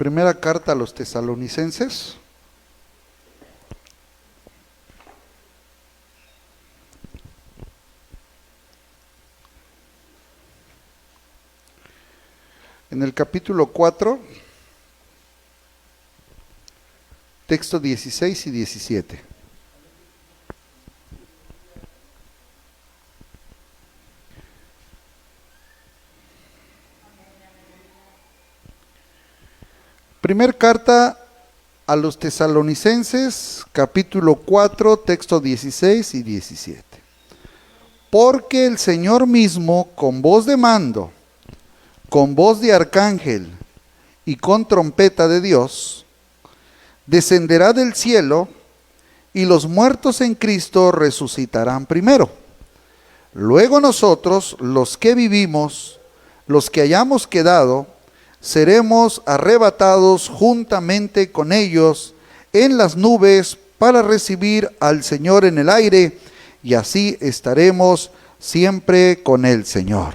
Primera carta a los Tesalonicenses. En el capítulo 4, texto 16 y 17. Primer carta a los Tesalonicenses, capítulo 4, texto 16 y 17. Porque el Señor mismo, con voz de mando, con voz de arcángel y con trompeta de Dios, descenderá del cielo, y los muertos en Cristo resucitarán primero. Luego nosotros, los que vivimos, los que hayamos quedado, seremos arrebatados juntamente con ellos en las nubes para recibir al Señor en el aire, y así estaremos siempre con el Señor.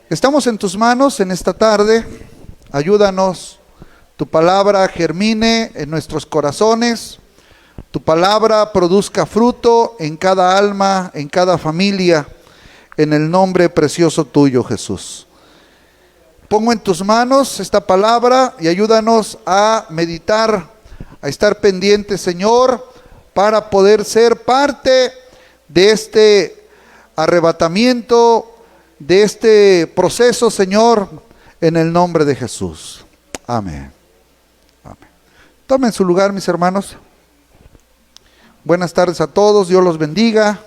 Estamos en tus manos en esta tarde. Ayúdanos, tu palabra germine en nuestros corazones, tu palabra produzca fruto en cada alma, en cada familia, en el nombre precioso tuyo, Jesús. Pongo en tus manos esta palabra y ayúdanos a meditar, a estar pendientes, Señor, para poder ser parte de este arrebatamiento, de este proceso, Señor, en el nombre de Jesús. Amén. Amén. Tomen su lugar, mis hermanos. Buenas tardes a todos, Dios los bendiga.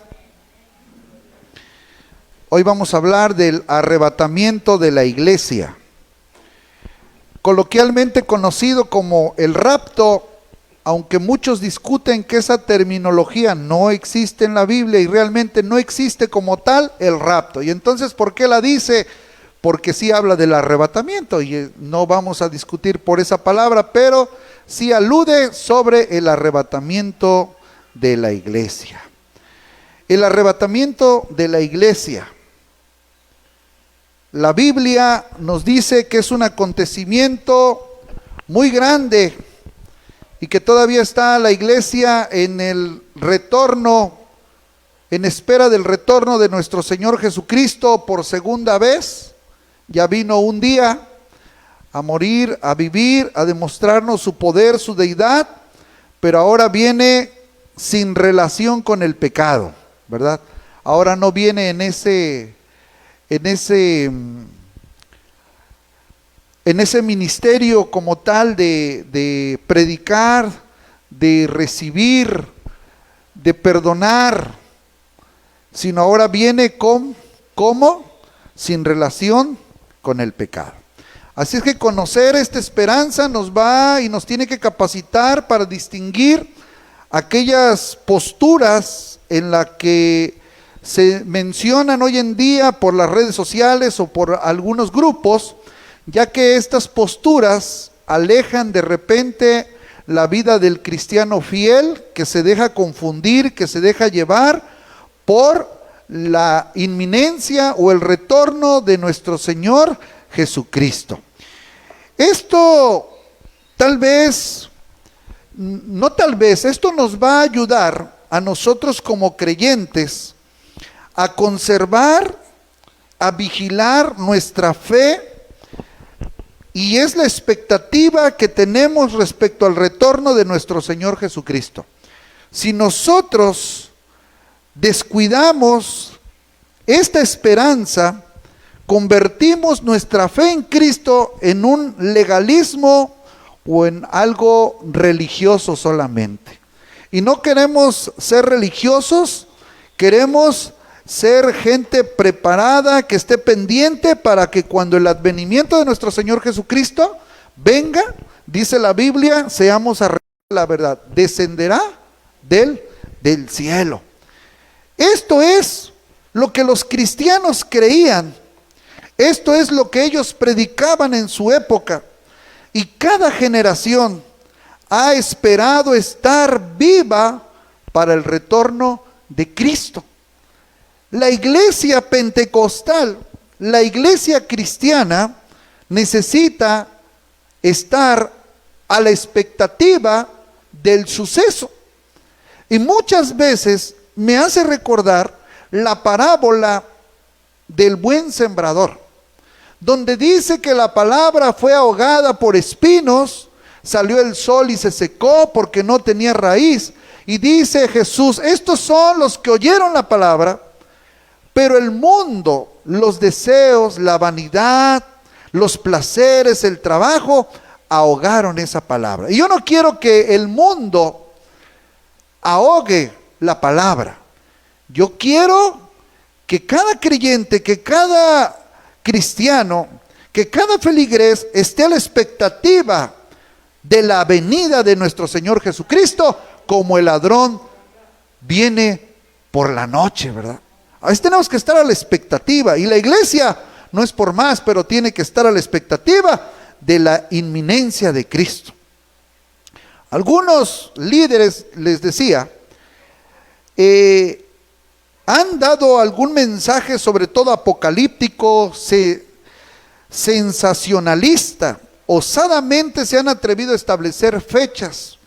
Hoy vamos a hablar del arrebatamiento de la iglesia, coloquialmente conocido como el rapto, aunque muchos discuten que esa terminología no existe en la Biblia y realmente no existe como tal el rapto. Y entonces, ¿por qué la dice? Porque sí habla del arrebatamiento y no vamos a discutir por esa palabra, pero sí alude sobre el arrebatamiento de la iglesia. El arrebatamiento de la iglesia. La Biblia nos dice que es un acontecimiento muy grande y que todavía está la iglesia en el retorno, en espera del retorno de nuestro Señor Jesucristo por segunda vez. Ya vino un día a morir, a vivir, a demostrarnos su poder, su deidad, pero ahora viene sin relación con el pecado, ¿verdad? Ahora no viene en ese ministerio como tal de predicar, de recibir, de perdonar, sino ahora viene ¿cómo? Sin relación con el pecado. Así es que conocer esta esperanza nos va y nos tiene que capacitar para distinguir aquellas posturas en las que se mencionan hoy en día por las redes sociales o por algunos grupos, ya que estas posturas alejan de repente la vida del cristiano fiel, que se deja confundir, que se deja llevar por la inminencia o el retorno de nuestro Señor Jesucristo. Esto esto nos va a ayudar a nosotros como creyentes a conservar, a vigilar nuestra fe, y es la expectativa que tenemos respecto al retorno de nuestro Señor Jesucristo. Si nosotros descuidamos esta esperanza, convertimos nuestra fe en Cristo en un legalismo o en algo religioso solamente. Y no queremos ser religiosos, queremos ser gente preparada, que esté pendiente para que cuando el advenimiento de nuestro Señor Jesucristo venga, dice la Biblia, seamos arrebatados de la verdad, descenderá del cielo. Esto es lo que los cristianos creían, esto es lo que ellos predicaban en su época, y cada generación ha esperado estar viva para el retorno de Cristo. La iglesia pentecostal, la iglesia cristiana, necesita estar a la expectativa del suceso. Y muchas veces me hace recordar la parábola del buen sembrador, donde dice que la palabra fue ahogada por espinos, salió el sol y se secó porque no tenía raíz. Y dice Jesús, estos son los que oyeron la palabra, pero el mundo, los deseos, la vanidad, los placeres, el trabajo, ahogaron esa palabra. Y yo no quiero que el mundo ahogue la palabra. Yo quiero que cada creyente, que cada cristiano, que cada feligrés esté a la expectativa de la venida de nuestro Señor Jesucristo, como el ladrón viene por la noche, ¿verdad? A veces tenemos que estar a la expectativa, y la iglesia no es por más, pero tiene que estar a la expectativa de la inminencia de Cristo. Algunos líderes, les decía, han dado algún mensaje, sobre todo apocalíptico, sensacionalista. Osadamente se han atrevido a establecer fechas,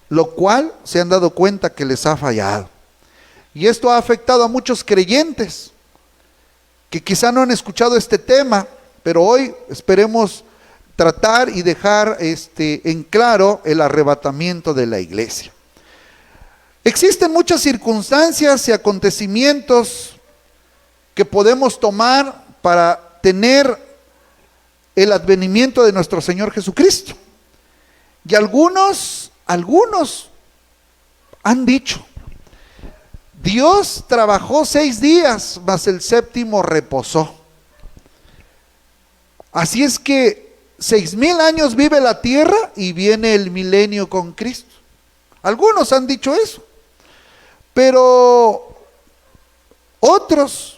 lo cual se han dado cuenta que les ha fallado. Y esto ha afectado a muchos creyentes que quizá no han escuchado este tema, pero hoy esperemos tratar y dejar en claro el arrebatamiento de la iglesia. Existen muchas circunstancias y acontecimientos que podemos tomar para tener el advenimiento de nuestro Señor Jesucristo. Y algunos han dicho, Dios trabajó 6 días, mas el séptimo reposó. Así es que 6,000 años vive la tierra y viene el milenio con Cristo. Algunos han dicho eso, pero otros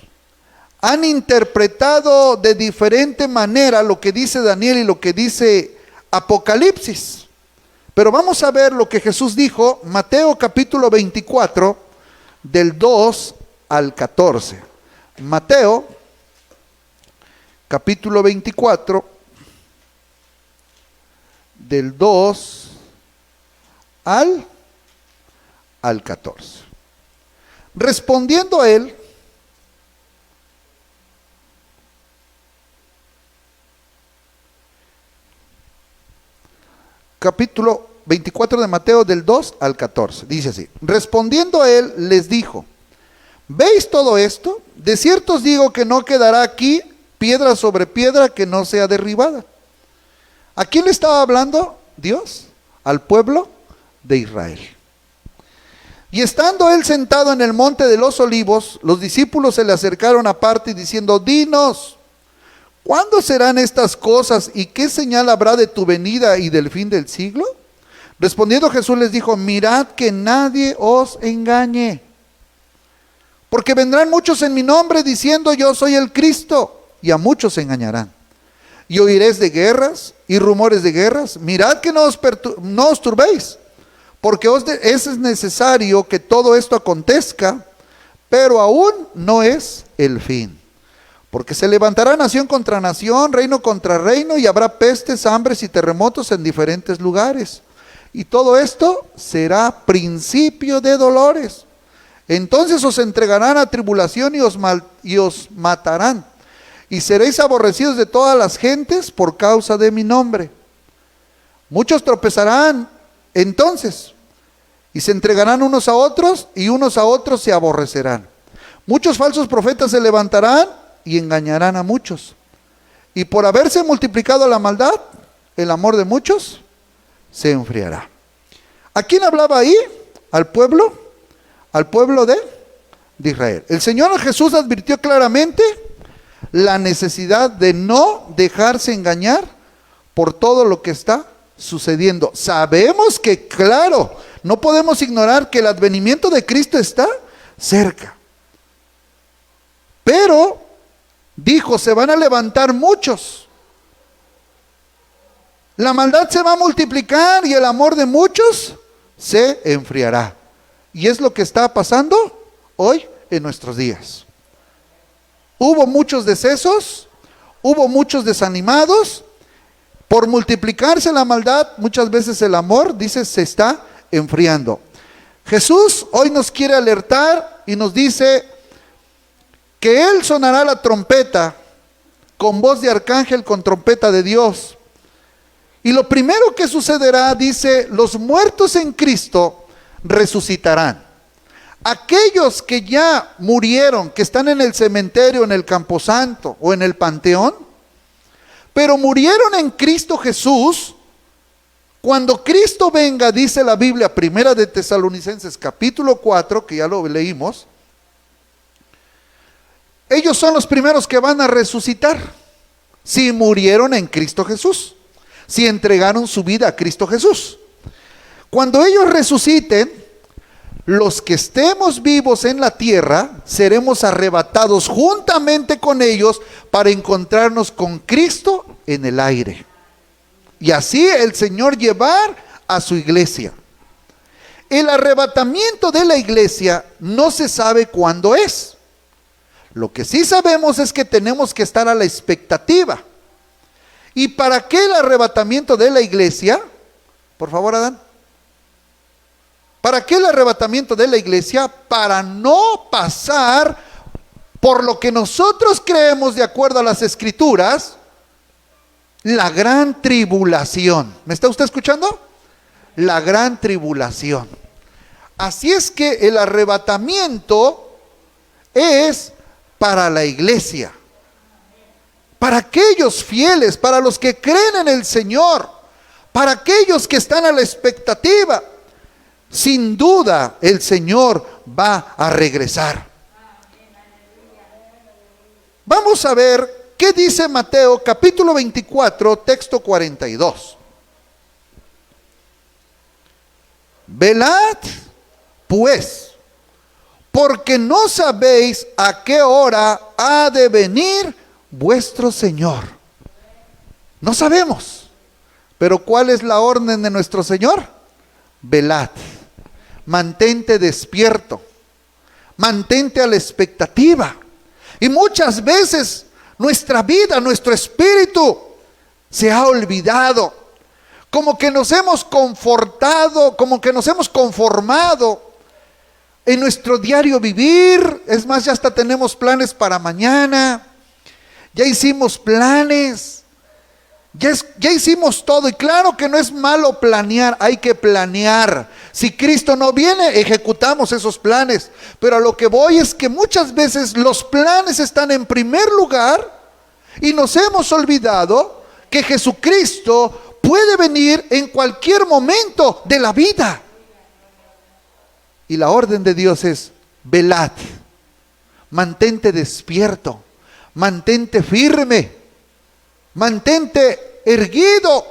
han interpretado de diferente manera lo que dice Daniel y lo que dice Apocalipsis. Pero vamos a ver lo que Jesús dijo, Mateo capítulo 24, del 2 al 14. Mateo capítulo 24, del 2 al 14. Respondiendo a él, capítulo 24 de Mateo, del 2 al 14, dice así: respondiendo a él, les dijo: ¿veis todo esto? De cierto os digo que no quedará aquí piedra sobre piedra que no sea derribada. ¿A quién le estaba hablando Dios? Al pueblo de Israel. Y estando él sentado en el monte de los olivos, los discípulos se le acercaron aparte diciendo: dinos, ¿cuándo serán estas cosas y qué señal habrá de tu venida y del fin del siglo? Respondiendo Jesús les dijo: mirad que nadie os engañe, porque vendrán muchos en mi nombre diciendo: yo soy el Cristo, y a muchos se engañarán. Y oiréis de guerras y rumores de guerras. Mirad que no os turbéis, porque es necesario que todo esto acontezca, pero aún no es el fin. Porque se levantará nación contra nación, reino contra reino, y habrá pestes, hambres y terremotos en diferentes lugares. Y todo esto será principio de dolores. Entonces os entregarán a tribulación y os matarán. Y seréis aborrecidos de todas las gentes por causa de mi nombre. Muchos tropezarán entonces y se entregarán unos a otros, y unos a otros se aborrecerán. Muchos falsos profetas se levantarán y engañarán a muchos. Y por haberse multiplicado la maldad, el amor de muchos se enfriará. ¿A quién hablaba ahí? Al pueblo de Israel. El Señor Jesús advirtió claramente la necesidad de no dejarse engañar por todo lo que está sucediendo. Sabemos que, claro, no podemos ignorar que el advenimiento de Cristo está cerca. Pero dijo: se van a levantar muchos. La maldad se va a multiplicar y el amor de muchos se enfriará. Y es lo que está pasando hoy en nuestros días. Hubo muchos decesos, hubo muchos desanimados, Por multiplicarse la maldad, muchas veces el amor, dice, se está enfriando. Jesús hoy nos quiere alertar y nos dice que Él sonará la trompeta con voz de arcángel, con trompeta de Dios. Y lo primero que sucederá, dice, los muertos en Cristo resucitarán. Aquellos que ya murieron, que están en el cementerio, en el camposanto o en el panteón, pero murieron en Cristo Jesús, cuando Cristo venga, dice la Biblia, primera de Tesalonicenses capítulo 4, que ya lo leímos, ellos son los primeros que van a resucitar, si murieron en Cristo Jesús, si entregaron su vida a Cristo Jesús. Cuando ellos resuciten, los que estemos vivos en la tierra, seremos arrebatados juntamente con ellos para encontrarnos con Cristo en el aire. Y así el Señor llevar a su iglesia. El arrebatamiento de la iglesia no se sabe cuándo es. Lo que sí sabemos es que tenemos que estar a la expectativa. ¿Y para qué el arrebatamiento de la iglesia? Por favor, Adán. ¿Para qué el arrebatamiento de la iglesia? Para no pasar por lo que nosotros creemos de acuerdo a las Escrituras, la gran tribulación. ¿Me está usted escuchando? La gran tribulación. Así es que el arrebatamiento es para la iglesia, para aquellos fieles, para los que creen en el Señor, para aquellos que están a la expectativa. Sin duda el Señor va a regresar. Vamos a ver qué dice Mateo capítulo 24, texto 42. Velad pues, porque no sabéis a qué hora ha de venir vuestro Señor. No sabemos, pero ¿cuál es la orden de nuestro Señor? Velad. Mantente despierto, mantente a la expectativa. Y muchas veces nuestra vida, nuestro espíritu se ha olvidado, como que nos hemos confortado, como que nos hemos conformado en nuestro diario vivir. Es más, ya hasta tenemos planes para mañana, ya hicimos planes. Ya hicimos todo, y claro que no es malo planear, hay que planear. Si Cristo no viene, ejecutamos esos planes. Pero a lo que voy es que muchas veces los planes están en primer lugar y nos hemos olvidado que Jesucristo puede venir en cualquier momento de la vida. Y la orden de Dios es: velad, mantente despierto, mantente firme, mantente erguido,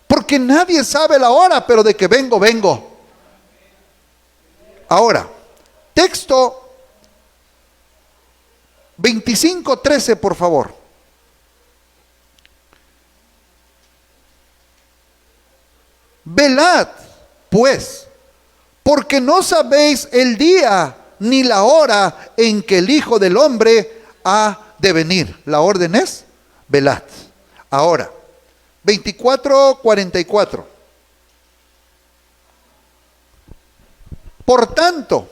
porque nadie sabe la hora, pero de que vengo, vengo. Ahora, texto 25:13, por favor. Velad, pues, porque no sabéis el día ni la hora en que el Hijo del Hombre ha de venir. La orden es: velad. Ahora, 24:44. Por tanto,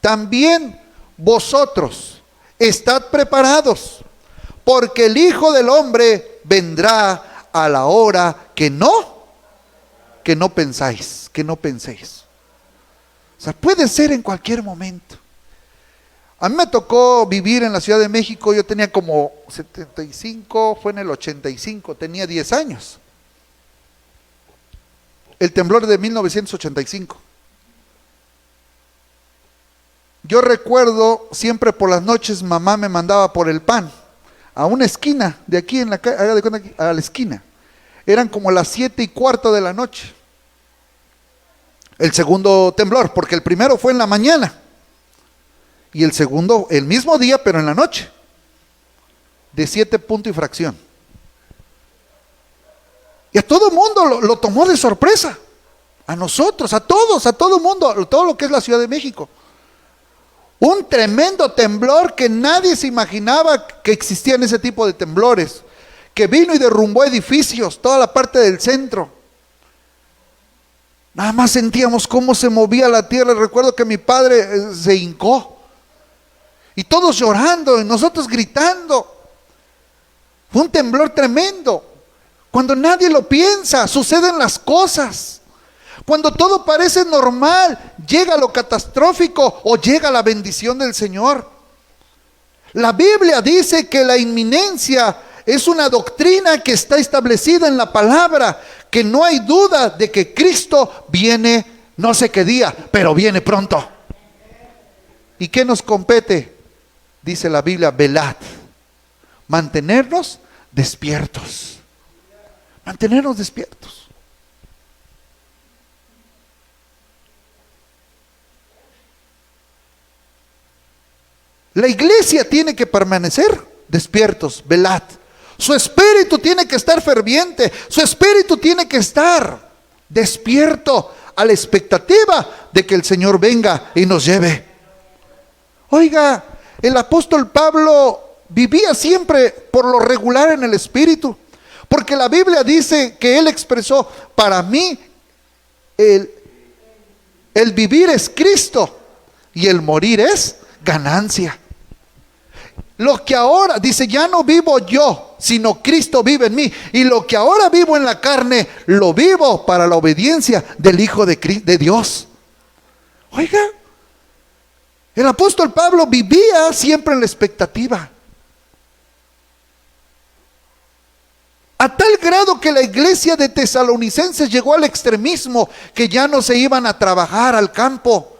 también vosotros estad preparados, porque el Hijo del Hombre vendrá a la hora que no pensáis, que no penséis. O sea, puede ser en cualquier momento. A mí me tocó vivir en la Ciudad de México, yo tenía como 75, fue en el 85, tenía 10 años. El temblor de 1985. Yo recuerdo siempre por las noches mamá me mandaba por el pan a una esquina de aquí en la calle, haga de cuenta aquí, a la esquina. Eran como las 7:15 de la noche. El segundo temblor, porque el primero fue en la mañana. Y el segundo, el mismo día, pero en la noche, de 7 puntos y fracción. Y a todo el mundo lo tomó de sorpresa. A nosotros, a todos, a todo el mundo, todo lo que es la Ciudad de México. Un tremendo temblor que nadie se imaginaba que existían ese tipo de temblores. que vino y derrumbó edificios, toda la parte del centro. Nada más sentíamos cómo se movía la tierra. Recuerdo que mi padre se hincó y todos llorando y nosotros gritando. Fue un temblor tremendo. Cuando nadie lo piensa, suceden las cosas. Cuando todo parece normal, llega lo catastrófico o llega la bendición del Señor. La Biblia dice que la inminencia es una doctrina que está establecida en la palabra, que no hay duda de que Cristo viene, no sé qué día, pero viene pronto. ¿Y qué nos compete? Dice la Biblia, velad, mantenernos despiertos, mantenernos despiertos. La iglesia tiene que permanecer despiertos, velad. Su espíritu tiene que estar ferviente, su espíritu tiene que estar despierto a la expectativa de que el Señor venga y nos lleve. Oiga, el apóstol Pablo vivía siempre por lo regular en el espíritu, porque la Biblia dice que él expresó: para mí el vivir es Cristo y el morir es ganancia. Lo que ahora, dice, ya no vivo yo, sino Cristo vive en mí. Y lo que ahora vivo en la carne, lo vivo para la obediencia del Hijo de Dios. Oiga, el apóstol Pablo vivía siempre en la expectativa. A tal grado que la iglesia de Tesalonicenses llegó al extremismo, que ya no se iban a trabajar al campo.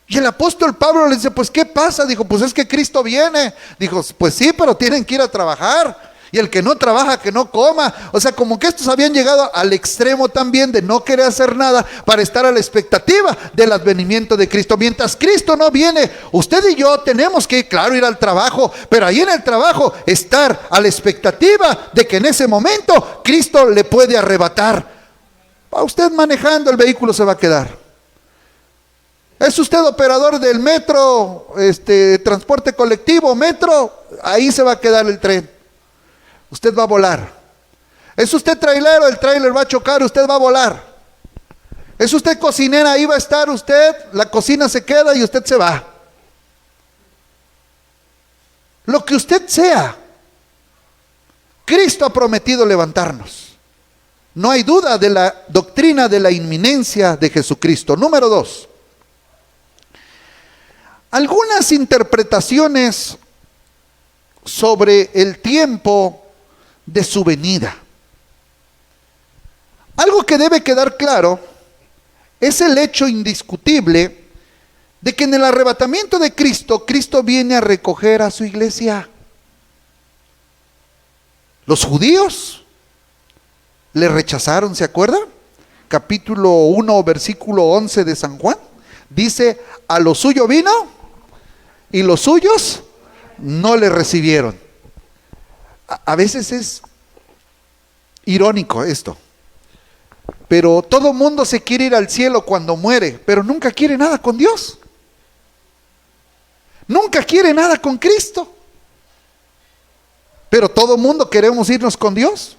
Y el apóstol Pablo le dice: pues ¿qué pasa? Dijo: pues es que Cristo viene. Dijo: pues sí, pero tienen que ir a trabajar. Y el que no trabaja, que no coma. O sea, como que estos habían llegado al extremo también de no querer hacer nada para estar a la expectativa del advenimiento de Cristo. Mientras Cristo no viene, usted y yo tenemos que, claro, ir al trabajo, pero ahí en el trabajo estar a la expectativa de que en ese momento Cristo le puede arrebatar. A usted manejando el vehículo se va a quedar. ¿Es usted operador del metro, transporte colectivo, metro? Ahí se va a quedar el tren. Usted va a volar. ¿Es usted trailero? El trailer va a chocar, usted va a volar. ¿Es usted cocinera? Ahí va a estar usted, la cocina se queda y usted se va. Lo que usted sea, Cristo ha prometido levantarnos. No hay duda de la doctrina de la inminencia de Jesucristo. Número 2. Algunas interpretaciones sobre el tiempo de su venida. Algo que debe quedar claro es el hecho indiscutible de que en el arrebatamiento de Cristo, Cristo viene a recoger a su iglesia. Los judíos le rechazaron, ¿se acuerda? Capítulo 1, versículo 11 de San Juan. Dice: a lo suyo vino y los suyos no le recibieron. A veces es irónico esto, pero todo mundo se quiere ir al cielo cuando muere, pero nunca quiere nada con Dios. Nunca quiere nada con Cristo. Pero todo mundo queremos irnos con Dios.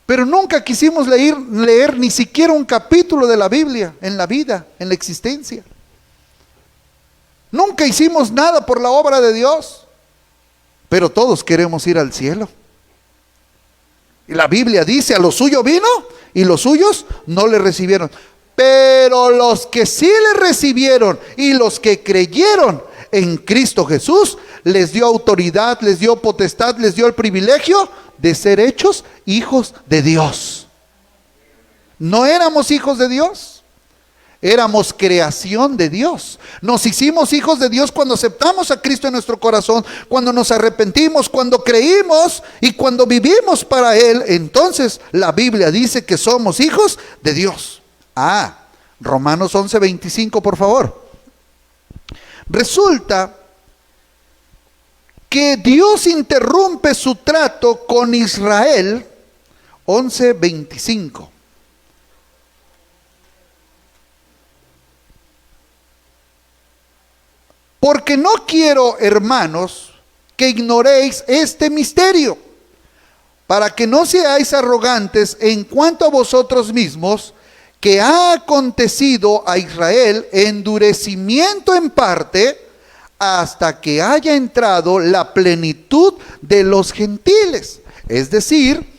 Pero nunca quisimos leer ni siquiera un capítulo de la Biblia en la vida, en la existencia. Nunca hicimos nada por la obra de Dios, pero todos queremos ir al cielo. Y la Biblia dice: a lo suyo vino y los suyos no le recibieron. Pero los que sí le recibieron y los que creyeron en Cristo Jesús, les dio autoridad, les dio potestad, les dio el privilegio de ser hechos hijos de Dios. No éramos hijos de Dios. Éramos creación de Dios. Nos hicimos hijos de Dios cuando aceptamos a Cristo en nuestro corazón, cuando nos arrepentimos, cuando creímos y cuando vivimos para Él. Entonces la Biblia dice que somos hijos de Dios. Romanos 11:25, por favor. Resulta que Dios interrumpe su trato con Israel. 11:25. Porque no quiero, hermanos, que ignoréis este misterio, para que no seáis arrogantes en cuanto a vosotros mismos, que ha acontecido a Israel endurecimiento en parte, hasta que haya entrado la plenitud de los gentiles. Es decir,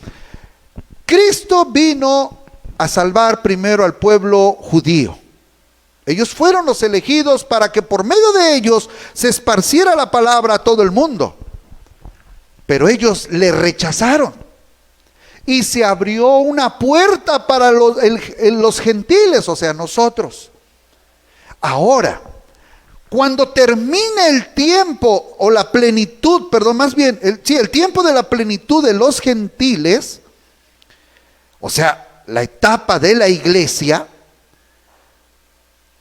Cristo vino a salvar primero al pueblo judío. Ellos fueron los elegidos para que por medio de ellos se esparciera la palabra a todo el mundo. Pero ellos le rechazaron. Y se abrió una puerta para los gentiles, o sea, nosotros. Ahora, cuando termine el tiempo, o la plenitud, perdón, más bien, el tiempo de la plenitud de los gentiles, o sea, la etapa de la iglesia,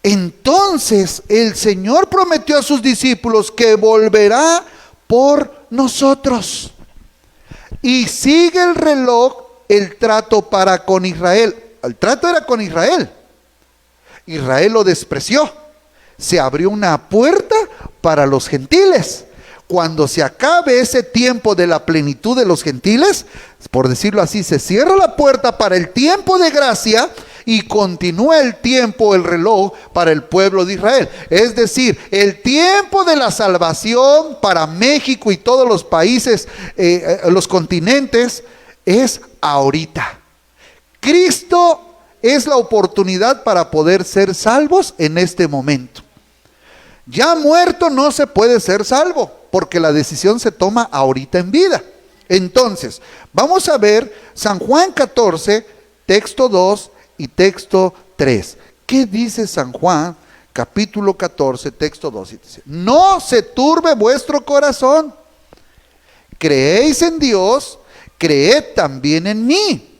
entonces el Señor prometió a sus discípulos que volverá por nosotros. Y sigue el reloj, el trato para con Israel. El trato era con Israel. Israel lo despreció. Se abrió una puerta para los gentiles. Cuando se acabe ese tiempo de la plenitud de los gentiles, por decirlo así, se cierra la puerta para el tiempo de gracia y continúa el tiempo, el reloj para el pueblo de Israel. Es decir, el tiempo de la salvación para México y todos los países, los continentes, es ahorita. Cristo es la oportunidad para poder ser salvos en este momento. Ya muerto no se puede ser salvo, porque la decisión se toma ahorita en vida. Entonces, vamos a ver San Juan 14, texto 2 y texto 3. ¿Qué dice San Juan, capítulo 14, texto 2? Dice: no se turbe vuestro corazón. Creéis en Dios, creed también en mí.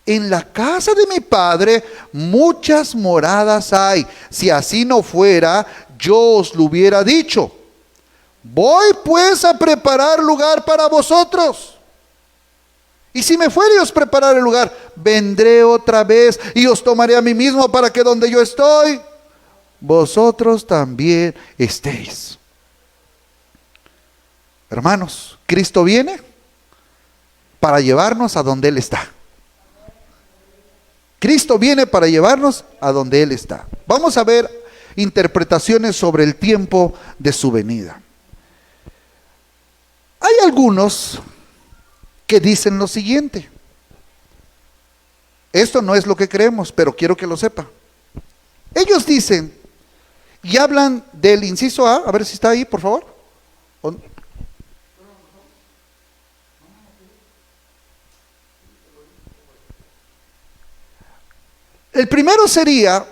En la casa de mi Padre muchas moradas hay. Si así no fuera, yo os lo hubiera dicho. Voy pues a preparar lugar para vosotros. Y si me fuere y os preparar el lugar, vendré otra vez y os tomaré a mí mismo, para que donde yo estoy, vosotros también estéis. Hermanos, Cristo viene para llevarnos a donde Él está. Cristo viene para llevarnos a donde Él está. Vamos a ver interpretaciones sobre el tiempo de su venida. Hay algunos que dicen lo siguiente. Esto no es lo que creemos, pero quiero que lo sepa. Ellos dicen y hablan del inciso A ver si está ahí, por favor. El primero sería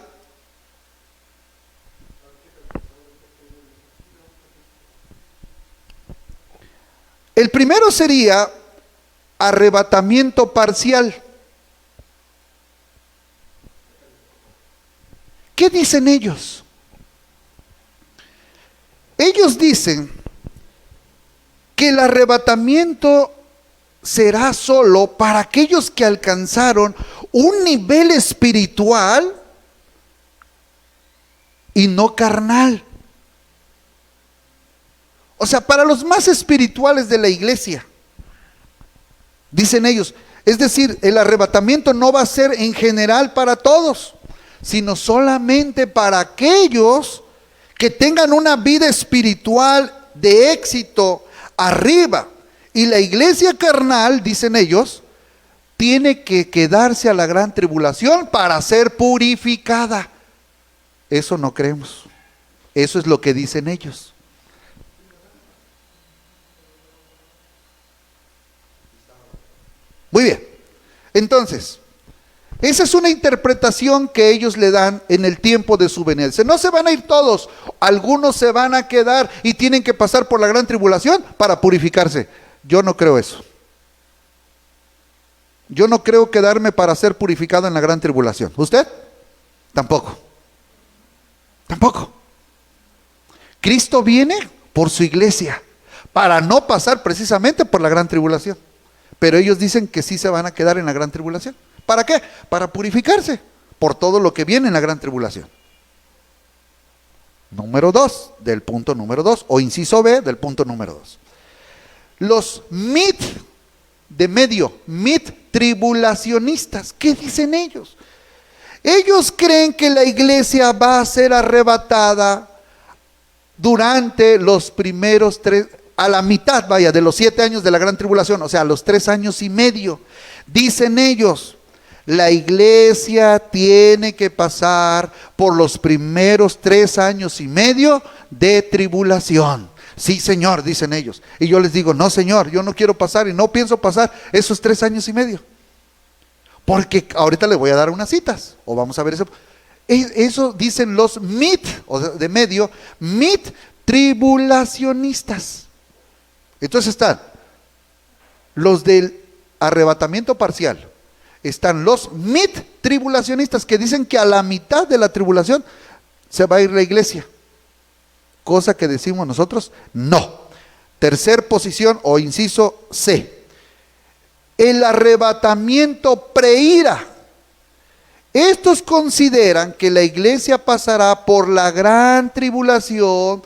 arrebatamiento parcial. ¿Qué dicen ellos? Ellos dicen que el arrebatamiento será solo para aquellos que alcanzaron un nivel espiritual y no carnal. O sea, para los más espirituales de la iglesia, dicen ellos. Es decir, el arrebatamiento no va a ser en general para todos, sino solamente para aquellos que tengan una vida espiritual de éxito arriba. Y la iglesia carnal, dicen ellos, tiene que quedarse a la gran tribulación para ser purificada. Eso no creemos. Eso es lo que dicen ellos. Muy bien. Entonces, esa es una interpretación que ellos le dan en el tiempo de su venida. No se van a ir todos, algunos se van a quedar y tienen que pasar por la gran tribulación para purificarse. Yo no creo eso. Yo no creo quedarme para ser purificado en la gran tribulación. ¿Usted? Tampoco. Tampoco. Cristo viene por su iglesia para no pasar precisamente por la gran tribulación. Pero ellos dicen que sí se van a quedar en la gran tribulación. ¿Para qué? Para purificarse por todo lo que viene en la gran tribulación. Número 2, del punto número 2, o inciso B del punto número 2. Los de medio, tribulacionistas. ¿Qué dicen ellos? Ellos creen que la iglesia va a ser arrebatada durante los primeros a la mitad, de los 7 años de la gran tribulación, o sea, los 3 años y medio. Dicen ellos, la iglesia tiene que pasar por los primeros 3 años y medio de tribulación. Sí, Señor, dicen ellos. Y yo les digo, no, Señor, yo no quiero pasar y no pienso pasar esos 3 años y medio. Porque ahorita les voy a dar unas citas, o vamos a ver eso. Eso dicen los o de medio, tribulacionistas. Entonces están los del arrebatamiento parcial, están los tribulacionistas que dicen que a la mitad de la tribulación se va a ir la iglesia, cosa que decimos nosotros no. Tercer posición o inciso C, el arrebatamiento preira. Estos consideran que la iglesia pasará por la gran tribulación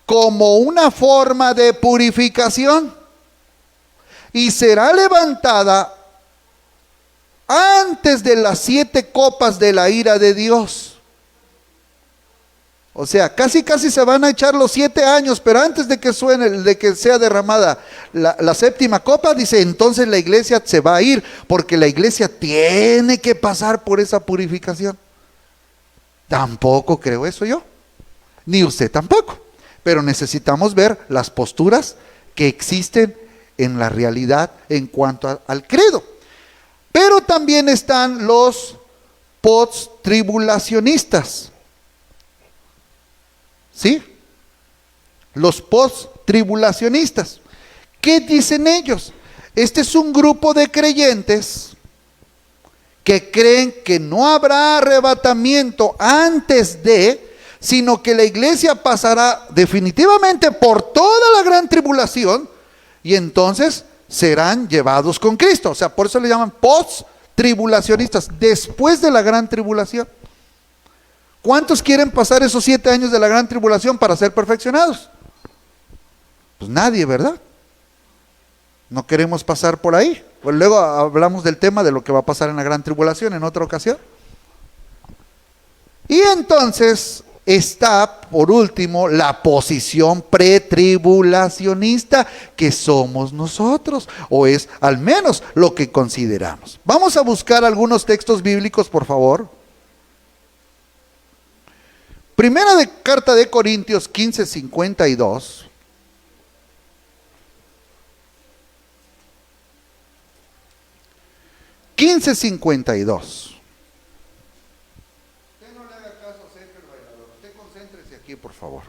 como una forma de purificación y será levantada antes de las 7 copas de la ira de Dios. O sea, casi se van a echar los 7 años, pero antes de que suene, de que sea derramada la 7ª copa, dice, entonces la iglesia se va a ir, porque la iglesia tiene que pasar por esa purificación. Tampoco creo eso yo, ni usted tampoco, pero necesitamos ver las posturas que existen en la realidad en cuanto al credo. Pero también están los post-tribulacionistas. ¿Sí? Los post-tribulacionistas. ¿Qué dicen ellos? Este es un grupo de creyentes que creen que no habrá arrebatamiento antes de, sino que la iglesia pasará definitivamente por toda la gran tribulación y entonces serán llevados con Cristo. O sea, por eso le llaman post-tribulacionistas, después de la gran tribulación. ¿Cuántos quieren pasar esos 7 años de la gran tribulación para ser perfeccionados? Pues nadie, ¿verdad? No queremos pasar por ahí. Pues luego hablamos del tema de lo que va a pasar en la gran tribulación en otra ocasión. Y entonces está, por último, la posición pretribulacionista, que somos nosotros, o es al menos lo que consideramos. Vamos a buscar algunos textos bíblicos, por favor. Primera carta de Corintios 15:52. Usted no le haga caso a Sergio el bailador. Usted concéntrese aquí, por favor.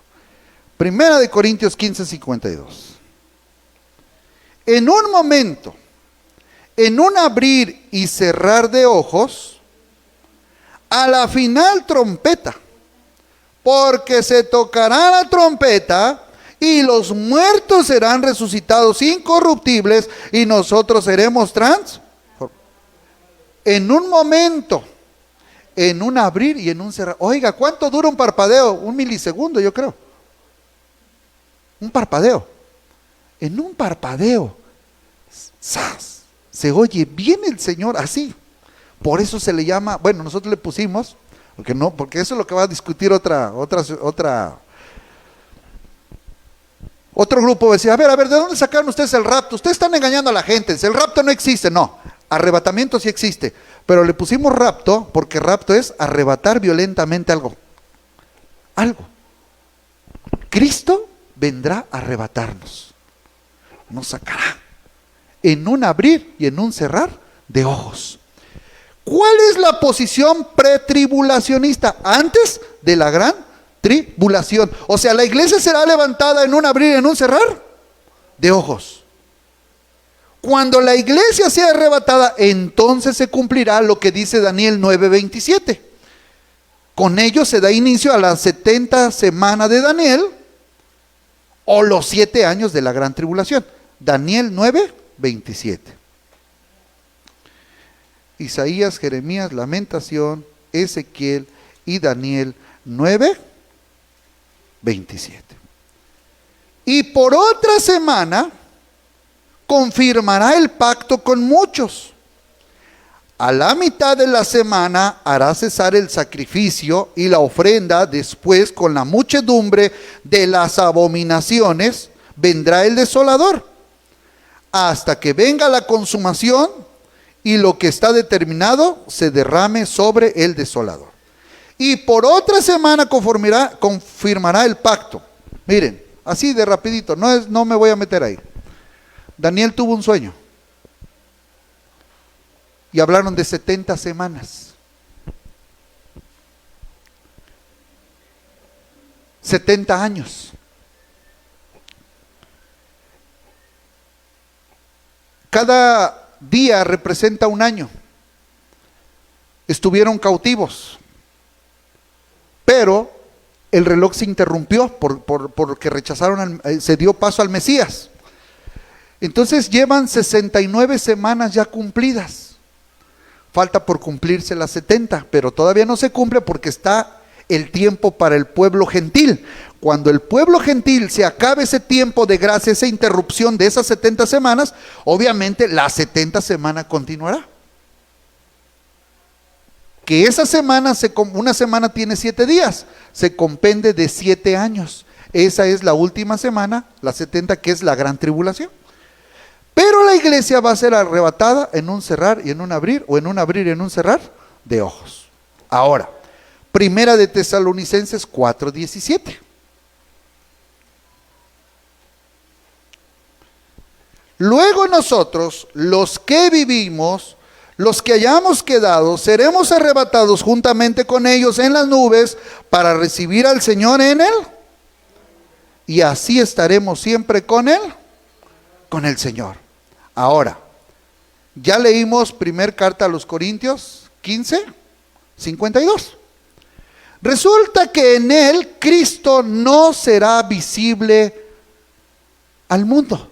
Primera de Corintios 15:52. En un momento, en un abrir y cerrar de ojos, a la final trompeta, porque se tocará la trompeta y los muertos serán resucitados incorruptibles y nosotros seremos en un momento, en un abrir y en un cerrar. Oiga, ¿cuánto dura un parpadeo? 1 milisegundo, yo creo. Un parpadeo. En un parpadeo, ¡zas!, se oye bien el Señor así. Por eso se le llama, bueno, nosotros le pusimos, porque eso es lo que va a discutir otro grupo. Decía, a ver, ¿de dónde sacaron ustedes el rapto? Ustedes están engañando a la gente, el rapto no existe. No, arrebatamiento sí existe, pero le pusimos rapto porque rapto es arrebatar violentamente algo. Cristo vendrá a arrebatarnos, nos sacará en un abrir y en un cerrar de ojos. ¿Cuál es la posición pretribulacionista? Antes de la gran tribulación. O sea, la iglesia será levantada en un abrir y en un cerrar de ojos. Cuando la iglesia sea arrebatada, entonces se cumplirá lo que dice Daniel 9:27. Con ello se da inicio a la 70 semana de Daniel, o los 7 años de la gran tribulación. Daniel 9:27. Isaías, Jeremías, Lamentación, Ezequiel y Daniel 9:27. Y por otra semana confirmará el pacto con muchos. A la mitad de la semana hará cesar el sacrificio y la ofrenda. Después, con la muchedumbre de las abominaciones, vendrá el desolador, hasta que venga la consumación y lo que está determinado se derrame sobre el desolador. Y por otra semana confirmará el pacto. Miren, así de rapidito, no me voy a meter ahí. Daniel tuvo un sueño. Y hablaron de 70 semanas. 70 años. Cada día representa un año. Estuvieron cautivos. Pero el reloj se interrumpió porque rechazaron, se dio paso al Mesías. Entonces llevan 69 semanas ya cumplidas. Falta por cumplirse las 70, pero todavía no se cumple porque está el tiempo para el pueblo gentil. Cuando el pueblo gentil se acabe ese tiempo de gracia, esa interrupción de esas 70 semanas, obviamente la 70 semana continuará. Que esa semana, una semana tiene 7 días, se compende de 7 años. Esa es la última semana, la 70, que es la gran tribulación. Pero la iglesia va a ser arrebatada en un cerrar y en un abrir, o en un abrir y en un cerrar de ojos. Ahora, Primera de Tesalonicenses 4:17. Luego nosotros, los que vivimos, los que hayamos quedado, seremos arrebatados juntamente con ellos en las nubes para recibir al Señor en él. Y así estaremos siempre con él, con el Señor. Ahora, ya leímos primer carta a los Corintios 15:52. Resulta que en él Cristo no será visible al mundo.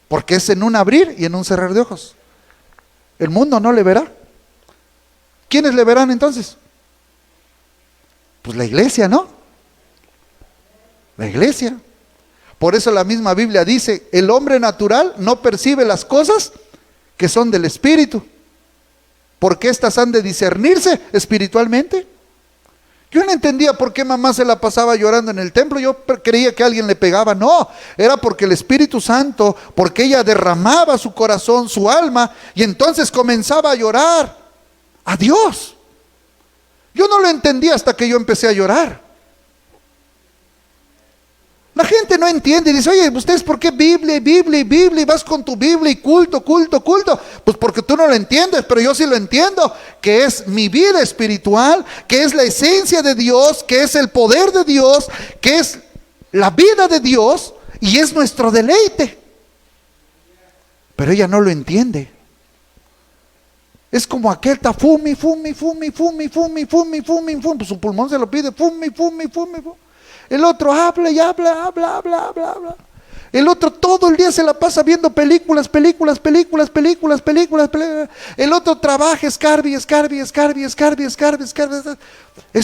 Porque es en un abrir y en un cerrar de ojos. El mundo no le verá. ¿Quiénes le verán entonces? Pues la iglesia, ¿no? La iglesia. Por eso la misma Biblia dice, el hombre natural no percibe las cosas que son del Espíritu, porque éstas han de discernirse espiritualmente. Yo no entendía por qué mamá se la pasaba llorando en el templo. Yo creía que alguien le pegaba. No, era porque el Espíritu Santo, porque ella derramaba su corazón, su alma, y entonces comenzaba a llorar a Dios. Yo no lo entendía hasta que yo empecé a llorar. La gente no entiende y dice, oye, ¿ustedes por qué Biblia, Biblia, Biblia? Y vas con tu Biblia y culto, culto, culto. Pues porque tú no lo entiendes, pero yo sí lo entiendo, que es mi vida espiritual, que es la esencia de Dios, que es el poder de Dios, que es la vida de Dios y es nuestro deleite. Pero ella no lo entiende. Es como aquel está fumi, fumi, fumi, fumi, fumi, fumi, fumi, fumi, pues su pulmón se lo pide, fumi, fumi, fumi, fumi. El otro habla y habla, habla, habla, habla, habla. El otro todo el día se la pasa viendo películas. El otro trabaja, escarbi. Es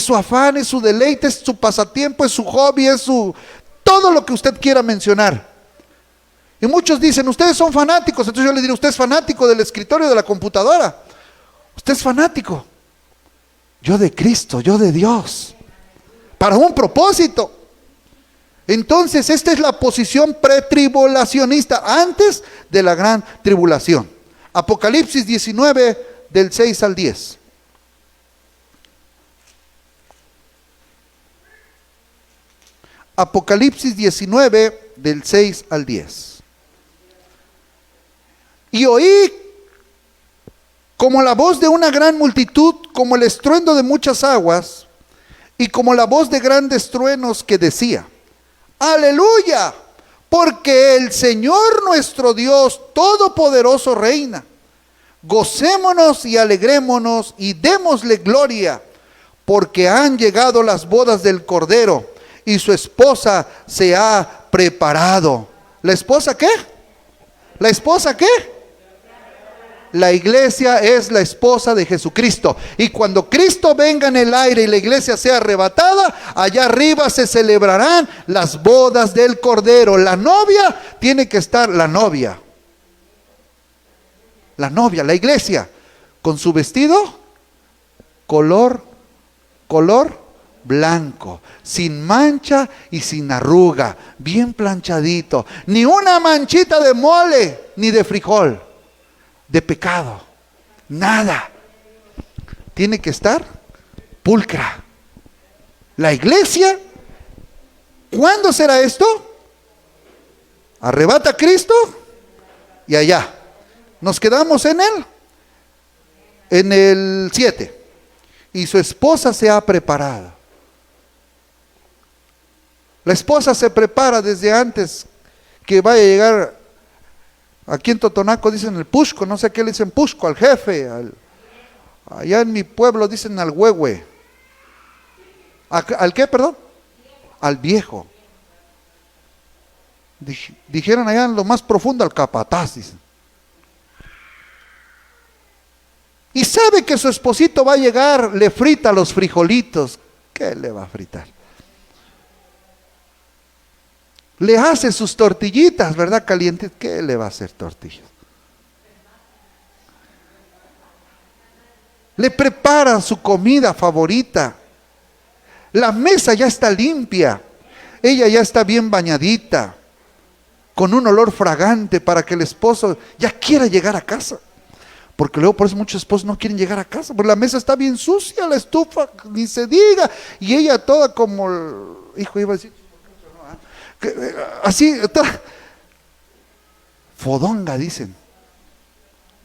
su afán, es su deleite, es su pasatiempo, es su hobby, es su... todo lo que usted quiera mencionar. Y muchos dicen, ustedes son fanáticos. Entonces yo le diré, usted es fanático del escritorio, de la computadora. Usted es fanático. Yo de Cristo, yo de Dios. Para un propósito. Entonces esta es la posición pretribulacionista, antes de la gran tribulación. Apocalipsis 19 del 6 al 10. Apocalipsis 19 del 6 al 10. Y oí como la voz de una gran multitud, como el estruendo de muchas aguas, y como la voz de grandes truenos que decía, aleluya, porque el Señor nuestro Dios Todopoderoso reina. Gocémonos y alegrémonos y démosle gloria, porque han llegado las bodas del Cordero y su esposa se ha preparado. ¿La esposa qué? ¿La esposa qué? La iglesia es la esposa de Jesucristo. Y cuando Cristo venga en el aire y la iglesia sea arrebatada, allá arriba se celebrarán las bodas del Cordero. La novia tiene que estar, la novia, la iglesia, con su vestido color blanco, sin mancha y sin arruga, bien planchadito, ni una manchita de mole ni de frijol, de pecado, nada. Tiene que estar pulcra. La iglesia, ¿cuándo será esto? Arrebata a Cristo y allá. Nos quedamos en el 7. Y su esposa se ha preparado. La esposa se prepara desde antes que vaya a llegar. Aquí en Totonaco dicen el pusco, no sé a qué le dicen pusco, al jefe. Allá en mi pueblo dicen al huehue. ¿Al qué, perdón? Al viejo. Dijeron allá en lo más profundo al capataz, dicen. Y sabe que su esposito va a llegar, le frita los frijolitos. ¿Qué le va a fritar? Le hace sus tortillitas, ¿verdad? Calientes. ¿Qué le va a hacer tortillas? Le prepara su comida favorita. La mesa ya está limpia. Ella ya está bien bañadita, con un olor fragante para que el esposo ya quiera llegar a casa. Porque luego por eso muchos esposos no quieren llegar a casa, porque la mesa está bien sucia, la estufa, ni se diga. Y ella toda como, hijo, iba a decir, así, toda fodonga, dicen.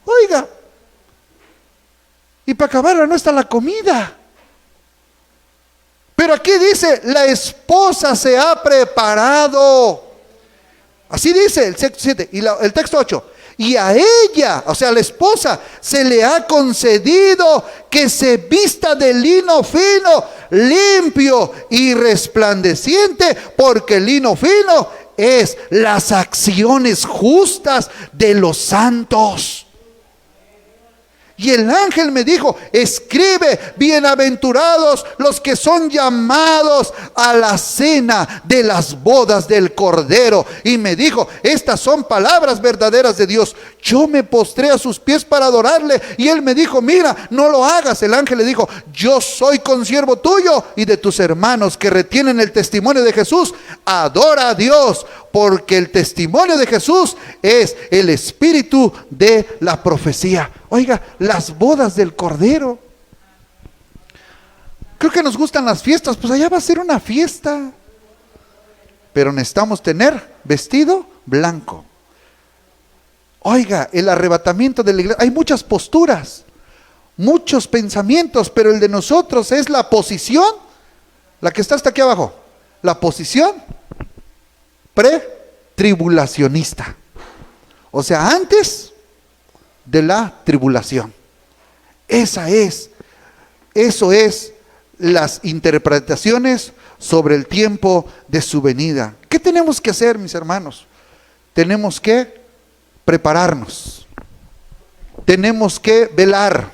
Oiga, y para acabarla no está la comida. Pero aquí dice, la esposa se ha preparado. Así dice el texto 7 y el texto 8. Y a ella, o sea, a la esposa, se le ha concedido que se vista de lino fino, limpio y resplandeciente, porque el lino fino es las acciones justas de los santos. Y el ángel me dijo, escribe, bienaventurados los que son llamados a la cena de las bodas del Cordero. Y me dijo, estas son palabras verdaderas de Dios. Yo me postré a sus pies para adorarle. Y él me dijo, mira, no lo hagas. El ángel le dijo, yo soy consiervo tuyo y de tus hermanos que retienen el testimonio de Jesús. Adora a Dios, porque el testimonio de Jesús es el espíritu de la profecía. Oiga, las bodas del Cordero. Creo que nos gustan las fiestas, pues allá va a ser una fiesta. Pero necesitamos tener vestido blanco. Oiga, el arrebatamiento de la iglesia, hay muchas posturas, muchos pensamientos, pero el de nosotros es la posición, la que está hasta aquí abajo, la posición pre-tribulacionista. O sea, antes de la tribulación. Eso es las interpretaciones sobre el tiempo de su venida. ¿Qué tenemos que hacer, mis hermanos? Tenemos que prepararnos, tenemos que velar,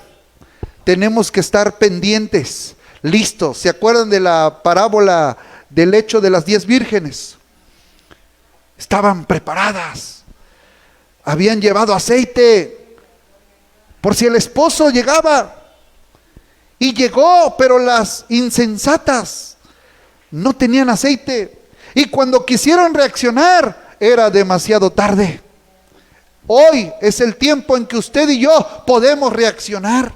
tenemos que estar pendientes, listos. ¿Se acuerdan de la parábola del hecho de las 10 vírgenes? Estaban preparadas, habían llevado aceite por si el esposo llegaba. Y llegó, pero las insensatas no tenían aceite. Y cuando quisieron reaccionar, era demasiado tarde. Hoy es el tiempo en que usted y yo podemos reaccionar.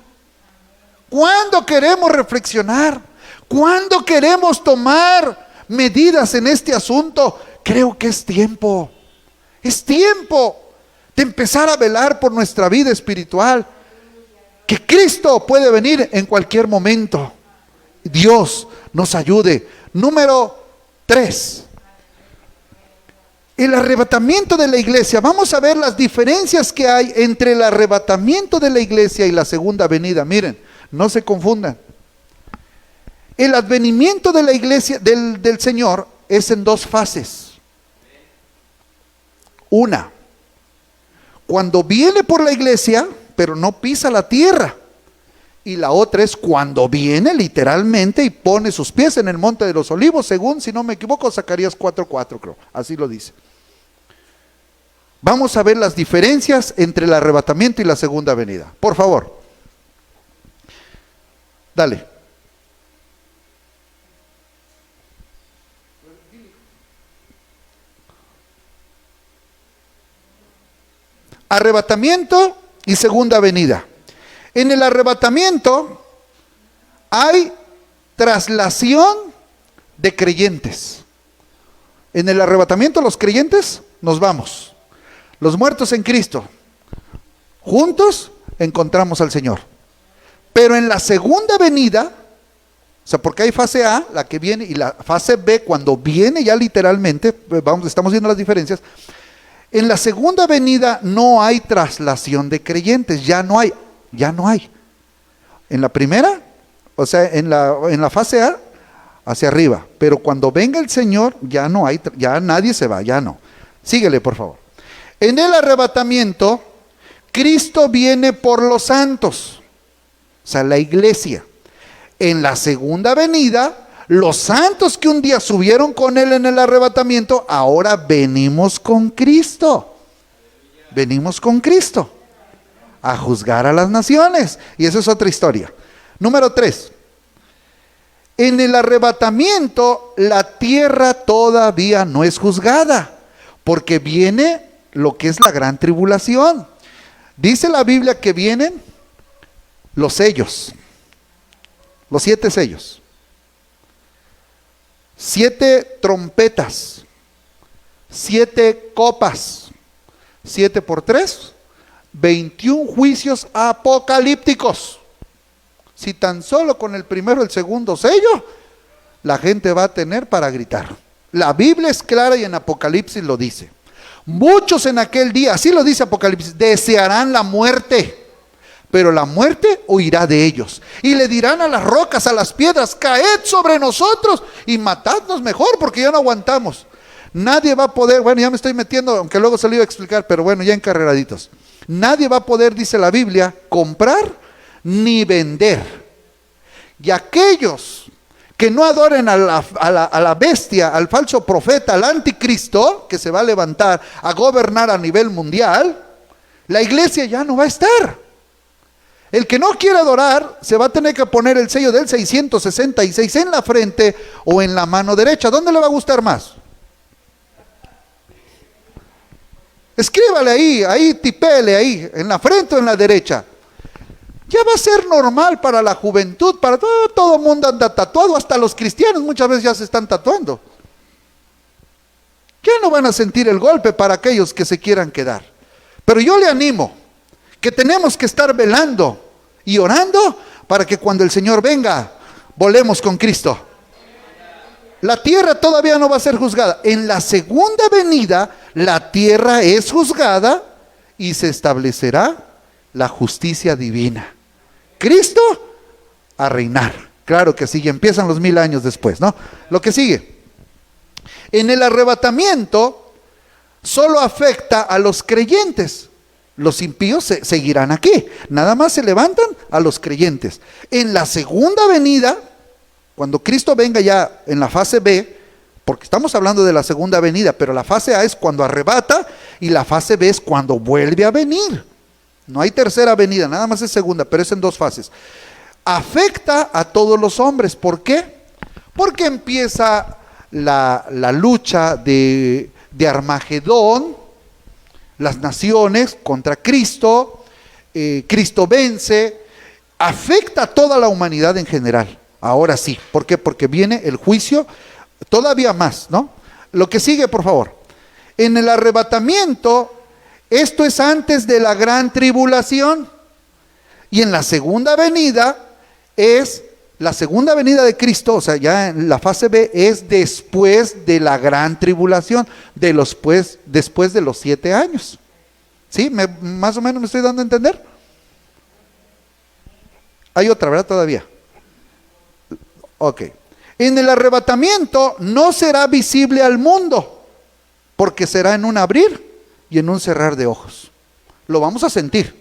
¿Cuándo queremos reflexionar? ¿Cuándo queremos tomar medidas en este asunto? Creo que es tiempo. Es tiempo de empezar a velar por nuestra vida espiritual. Que Cristo puede venir en cualquier momento. Dios nos ayude. Número 3. El arrebatamiento de la iglesia. Vamos a ver las diferencias que hay entre el arrebatamiento de la iglesia y la segunda venida. Miren, no se confundan. El advenimiento de la iglesia del Señor es en 2 fases. Una, cuando viene por la iglesia, pero no pisa la tierra. Y la otra es cuando viene literalmente y pone sus pies en el monte de los olivos, según, si no me equivoco, Zacarías 4:4 creo, así lo dice. Vamos a ver las diferencias entre el arrebatamiento y la segunda venida. Por favor. Dale. Arrebatamiento y segunda venida. En el arrebatamiento hay traslación de creyentes. En el arrebatamiento los creyentes nos vamos. Los muertos en Cristo, juntos encontramos al Señor. Pero en la segunda venida, o sea, porque hay fase A, la que viene, y la fase B, cuando viene ya literalmente, estamos viendo las diferencias. En la segunda venida no hay traslación de creyentes, ya no hay. En la primera, o sea, en la fase A, hacia arriba. Pero cuando venga el Señor, ya no hay, ya nadie se va, ya no. Síguele, por favor. En el arrebatamiento, Cristo viene por los santos, o sea, la iglesia. En la segunda venida, los santos que un día subieron con Él en el arrebatamiento, ahora venimos con Cristo. Venimos con Cristo a juzgar a las naciones. Y eso es otra historia. Número 3. En el arrebatamiento, la tierra todavía no es juzgada, porque viene lo que es la gran tribulación. Dice la Biblia que vienen los sellos, los 7 sellos, 7 trompetas, 7 copas, 7 por 3, 21 juicios apocalípticos. Si tan solo con el primero y el segundo sello, la gente va a tener para gritar. La Biblia es clara y en Apocalipsis lo dice. Muchos en aquel día, así lo dice Apocalipsis, desearán la muerte, pero la muerte huirá de ellos. Y le dirán a las rocas, a las piedras, caed sobre nosotros y matadnos mejor, porque ya no aguantamos. Nadie va a poder, bueno, ya me estoy metiendo, aunque luego se lo iba a explicar, pero bueno, ya encarreraditos. Nadie va a poder, dice la Biblia, comprar ni vender. Y aquellos que no adoren a la bestia, al falso profeta, al anticristo, que se va a levantar a gobernar a nivel mundial, la iglesia ya no va a estar. El que no quiera adorar, se va a tener que poner el sello del 666 en la frente o en la mano derecha. ¿Dónde le va a gustar más? Escríbale ahí, tipele ahí, en la frente o en la derecha. Ya va a ser normal para la juventud, para todo el mundo anda tatuado, hasta los cristianos muchas veces ya se están tatuando. Ya no van a sentir el golpe para aquellos que se quieran quedar. Pero yo le animo que tenemos que estar velando y orando para que cuando el Señor venga, volemos con Cristo. La tierra todavía no va a ser juzgada. En la segunda venida, la tierra es juzgada y se establecerá la justicia divina. Cristo a reinar. Claro que sí, y empiezan los 1000 años después, ¿no? Lo que sigue. En el arrebatamiento solo afecta a los creyentes. Los impíos seguirán aquí. Nada más se levantan a los creyentes. En la segunda venida, cuando Cristo venga ya en la fase B, porque estamos hablando de la segunda venida, pero la fase A es cuando arrebata y la fase B es cuando vuelve a venir. No hay tercera venida, nada más es segunda, pero es en 2 fases. Afecta a todos los hombres. ¿Por qué? Porque empieza la lucha de Armagedón, las naciones contra Cristo, Cristo vence, afecta a toda la humanidad en general. Ahora sí, ¿por qué? Porque viene el juicio todavía más, ¿no? Lo que sigue, por favor. En el arrebatamiento, esto es antes de la gran tribulación. Y en la segunda venida es la segunda venida de Cristo, o sea, ya en la fase B es después de la gran tribulación, después de los 7 años. ¿Sí? Más o menos me estoy dando a entender. Hay otra, ¿verdad? Todavía. Ok. En el arrebatamiento no será visible al mundo, porque será en un abrir y en un cerrar de ojos. Lo vamos a sentir.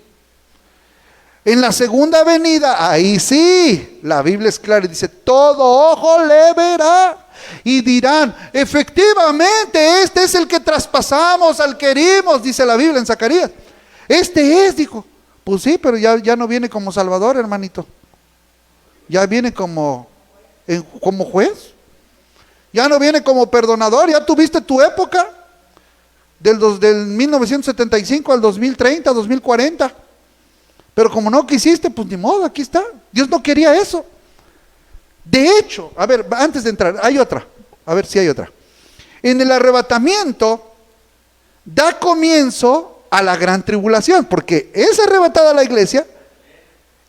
En la segunda venida, ahí sí, la Biblia es clara y dice, todo ojo le verá. Y dirán, efectivamente, este es el que traspasamos, al que herimos, dice la Biblia en Zacarías. Este es, dijo. Pues sí, pero ya no viene como Salvador, hermanito. Ya viene como juez. Ya no viene como perdonador. Ya tuviste tu época del 1975 al 2030, 2040. Pero como no quisiste, pues ni modo, aquí está. Dios no quería eso. De hecho, a ver, antes de entrar, hay otra. A ver si hay otra. En el arrebatamiento da comienzo a la gran tribulación, porque es arrebatada la iglesia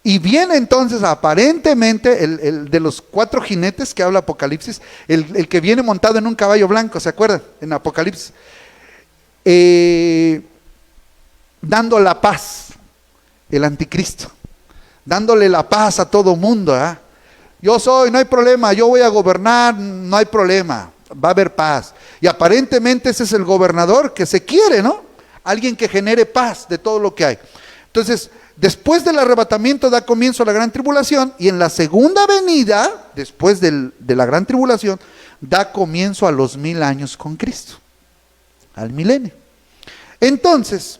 y viene entonces aparentemente el de los 4 jinetes que habla Apocalipsis, el que viene montado en un caballo blanco, ¿se acuerdan? En Apocalipsis. Dando la paz, el anticristo, dándole la paz a todo mundo, ¿eh? Yo soy, no hay problema, yo voy a gobernar, no hay problema, va a haber paz. Y aparentemente ese es el gobernador que se quiere, ¿no? Alguien que genere paz de todo lo que hay. Entonces, después del arrebatamiento da comienzo a la gran tribulación, y en la segunda venida, después de la gran tribulación, da comienzo a los 1000 años con Cristo, al milenio. Entonces,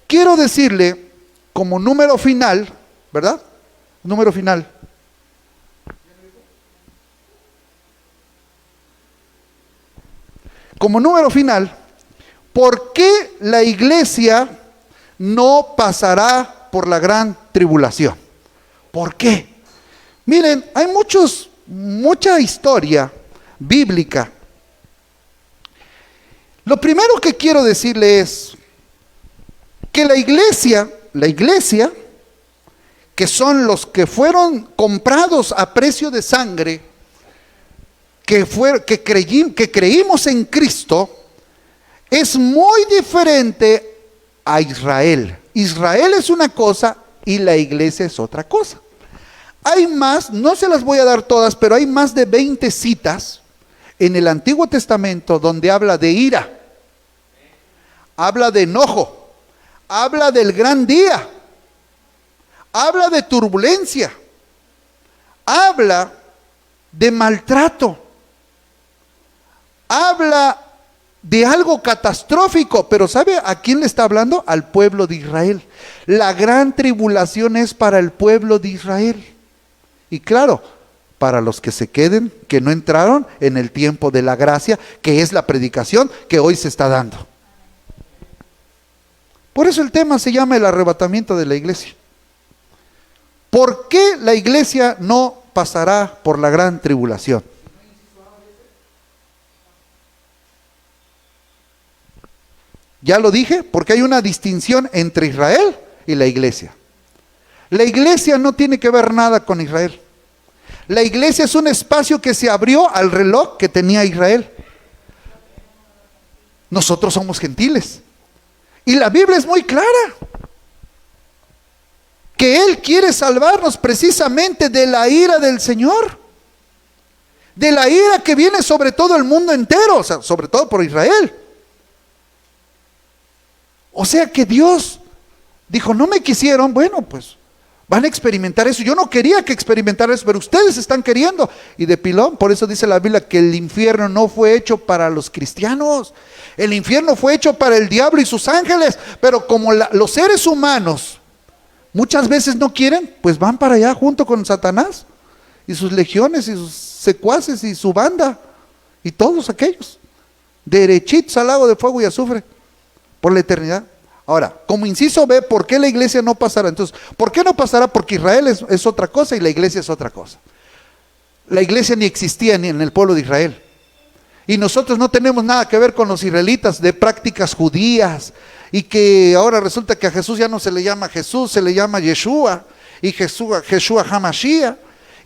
quiero decirle como número final, ¿verdad? Número final. Como número final, ¿por qué la iglesia no pasará por la gran tribulación? ¿Por qué? Miren, hay mucha historia bíblica. Lo primero que quiero decirle es que la iglesia, que son los que fueron comprados a precio de sangre, que creímos en Cristo, es muy diferente a Israel. Israel es una cosa y la iglesia es otra cosa. Hay más, no se las voy a dar todas, pero hay más de 20 citas en el Antiguo Testamento donde habla de ira, habla de enojo, habla del gran día, habla de turbulencia, habla de maltrato, habla de algo catastrófico, pero ¿sabe a quién le está hablando? Al pueblo de Israel. La gran tribulación es para el pueblo de Israel. Y claro, para los que se queden, que no entraron en el tiempo de la gracia, que es la predicación que hoy se está dando. Por eso el tema se llama el arrebatamiento de la iglesia. ¿Por qué la iglesia no pasará por la gran tribulación? Ya lo dije, porque hay una distinción entre Israel y la iglesia. La iglesia no tiene que ver nada con Israel. La iglesia es un espacio que se abrió al reloj que tenía Israel. Nosotros somos gentiles. Y la Biblia es muy clara. Que Él quiere salvarnos precisamente de la ira del Señor. De la ira que viene sobre todo el mundo entero, o sea, sobre todo por Israel. O sea que Dios dijo, no me quisieron, bueno, pues van a experimentar eso. Yo no quería que experimentaran eso, pero ustedes están queriendo. Y de pilón, por eso dice la Biblia que el infierno no fue hecho para los cristianos. El infierno fue hecho para el diablo y sus ángeles. Pero como los seres humanos muchas veces no quieren, pues van para allá junto con Satanás y sus legiones y sus secuaces y su banda y todos aquellos, derechitos al lago de fuego y azufre por la eternidad. Ahora, como inciso B, ¿por qué la iglesia no pasará? Entonces, ¿por qué no pasará? Porque Israel es otra cosa y la iglesia es otra cosa. La iglesia ni existía ni en el pueblo de Israel. Y nosotros no tenemos nada que ver con los israelitas de prácticas judías. Y que ahora resulta que a Jesús ya no se le llama Jesús, se le llama Yeshua. Y Yeshua HaMashiach.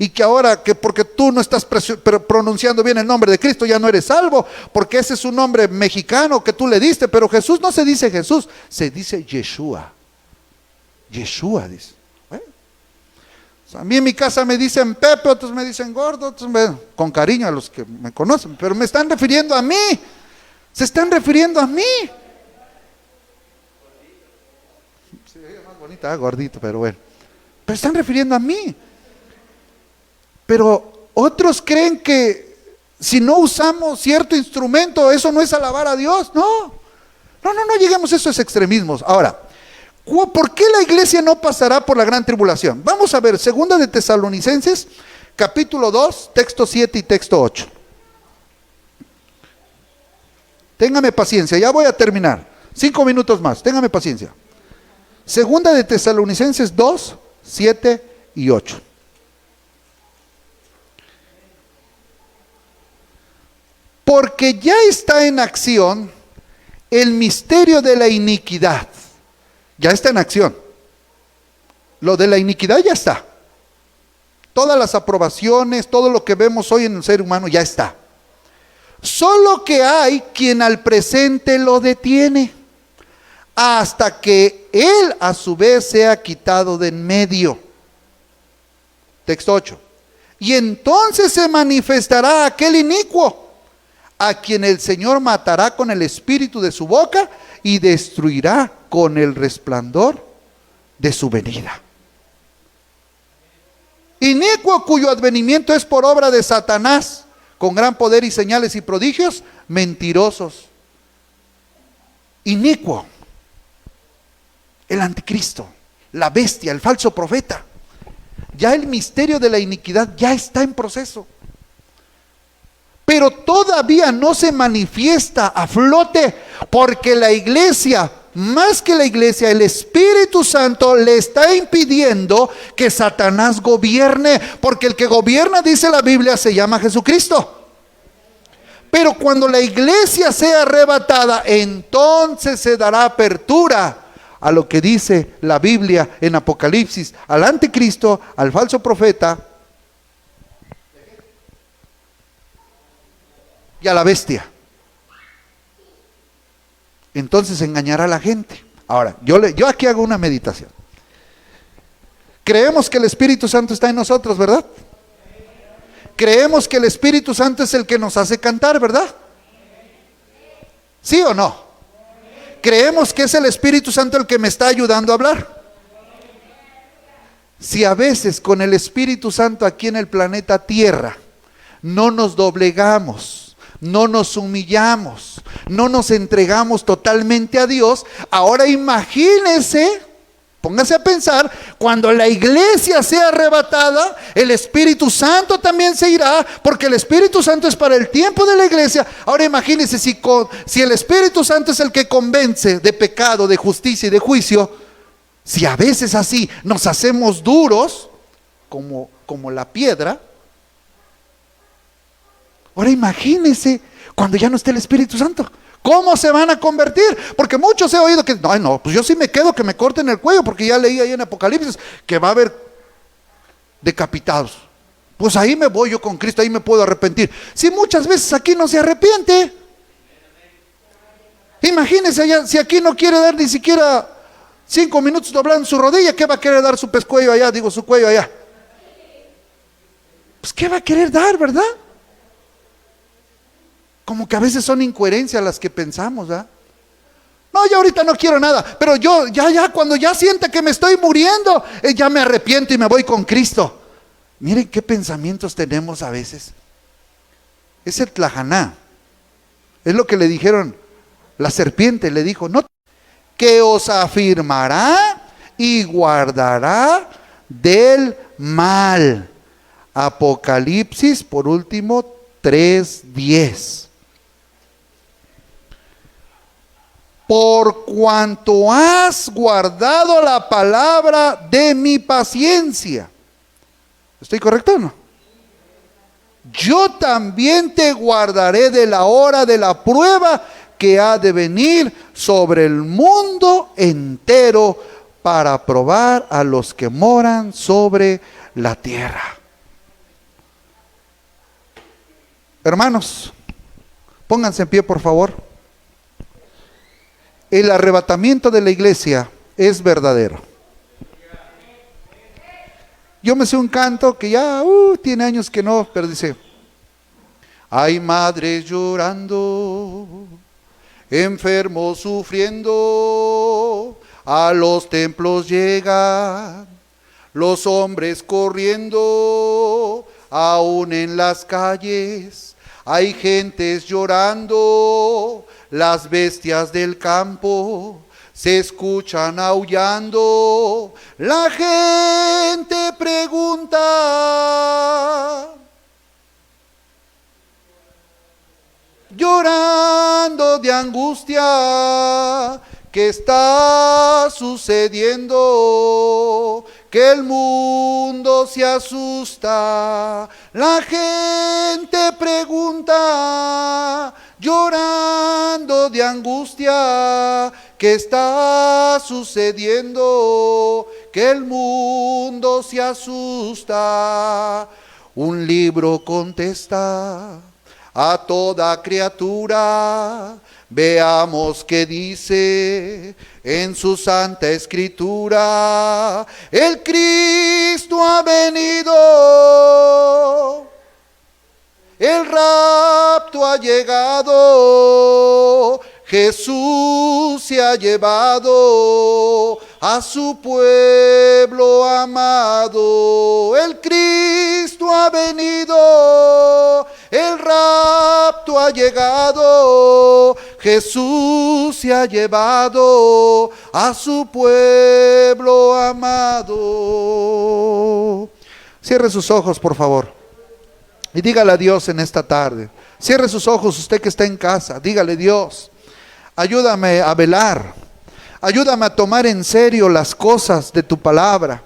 Y que ahora que porque tú no estás pronunciando bien el nombre de Cristo ya no eres salvo, porque ese es un nombre mexicano que tú le diste, pero Jesús no se dice Jesús, se dice Yeshua. Yeshua dice. Bueno, a mí en mi casa me dicen Pepe, otros me dicen Gordo, con cariño a los que me conocen, pero me están refiriendo a mí, se están refiriendo a mí. Se veía más bonita, gordito, pero bueno. Pero están refiriendo a mí. Pero otros creen que si no usamos cierto instrumento, eso no es alabar a Dios. No, no lleguemos a esos extremismos. Ahora, ¿por qué la iglesia no pasará por la gran tribulación? Vamos a ver, segunda de Tesalonicenses, capítulo 2, texto 7 y texto 8. Téngame paciencia, ya voy a terminar. 5 minutos más, téngame paciencia. Segunda de Tesalonicenses 2, 7 y 8. Porque ya está en acción el misterio de la iniquidad. Ya está en acción. Lo de la iniquidad ya está. Todas las aprobaciones, todo lo que vemos hoy en el ser humano ya está. Solo que hay quien al presente lo detiene, hasta que él a su vez sea quitado de en medio. Texto 8. Y entonces se manifestará aquel inicuo, a quien el Señor matará con el espíritu de su boca y destruirá con el resplandor de su venida. Inicuo cuyo advenimiento es por obra de Satanás, con gran poder y señales y prodigios, mentirosos. Inicuo, el anticristo, la bestia, el falso profeta. Ya el misterio de la iniquidad ya está en proceso. Pero todavía no se manifiesta a flote, porque la iglesia, más que la iglesia, el Espíritu Santo le está impidiendo que Satanás gobierne, porque el que gobierna, dice la Biblia, se llama Jesucristo. Pero cuando la iglesia sea arrebatada, entonces se dará apertura a lo que dice la Biblia en Apocalipsis, al anticristo, al falso profeta y a la bestia. Entonces engañará a la gente. Ahora, yo aquí hago una meditación. Creemos que el Espíritu Santo está en nosotros, ¿verdad? Creemos que el Espíritu Santo es el que nos hace cantar, ¿verdad? ¿Sí o no? Creemos que es el Espíritu Santo el que me está ayudando a hablar. Si a veces con el Espíritu Santo aquí en el planeta Tierra no nos doblegamos, no nos humillamos, no nos entregamos totalmente a Dios, ahora imagínense, póngase a pensar, cuando la iglesia sea arrebatada, el Espíritu Santo también se irá, porque el Espíritu Santo es para el tiempo de la iglesia. Ahora imagínense, si el Espíritu Santo es el que convence de pecado, de justicia y de juicio, si a veces así nos hacemos duros, como la piedra, ahora imagínense cuando ya no esté el Espíritu Santo, ¿cómo se van a convertir? Porque muchos he oído que, no, pues yo sí me quedo que me corten el cuello, porque ya leí ahí en Apocalipsis que va a haber decapitados. Pues ahí me voy yo con Cristo, ahí me puedo arrepentir. Si muchas veces aquí no se arrepiente. Imagínense allá, si aquí no quiere dar ni siquiera 5 minutos doblando su rodilla, ¿qué va a querer dar su pescuello allá? Digo, su cuello allá. Pues ¿qué va a querer dar, verdad? Como que a veces son incoherencias las que pensamos, ¿verdad? No, ya ahorita no quiero nada, pero yo ya cuando ya sienta que me estoy muriendo, ya me arrepiento y me voy con Cristo. Miren qué pensamientos tenemos a veces. Es el tlajaná. Es lo que le dijeron, la serpiente le dijo, no, que os afirmará y guardará del mal. Apocalipsis, por último, 3:10. Por cuanto has guardado la palabra de mi paciencia. ¿Estoy correcto o no? Yo también te guardaré de la hora de la prueba que ha de venir sobre el mundo entero para probar a los que moran sobre la tierra. Hermanos, pónganse en pie, por favor. El arrebatamiento de la iglesia es verdadero. Yo me sé un canto que ya tiene años que no, pero dice: hay madres llorando, enfermos sufriendo, A los templos llegan los hombres corriendo, aún en las calles hay gentes llorando, las bestias del campo se escuchan aullando, la gente pregunta, llorando de angustia, ¿qué está sucediendo? Que el mundo se asusta, la gente pregunta, llorando de angustia, ¿qué está sucediendo? Que el mundo se asusta. Un libro contesta a toda criatura, veamos qué dice en su santa escritura. El Cristo ha venido, el rapto ha llegado, Jesús se ha llevado a su pueblo amado. El Cristo ha venido, el rapto ha llegado, Jesús se ha llevado a su pueblo amado. Cierre sus ojos, por favor, y dígale a Dios en esta tarde. Cierre sus ojos usted que está en casa, dígale: Dios, ayúdame a velar, ayúdame a tomar en serio las cosas de tu palabra.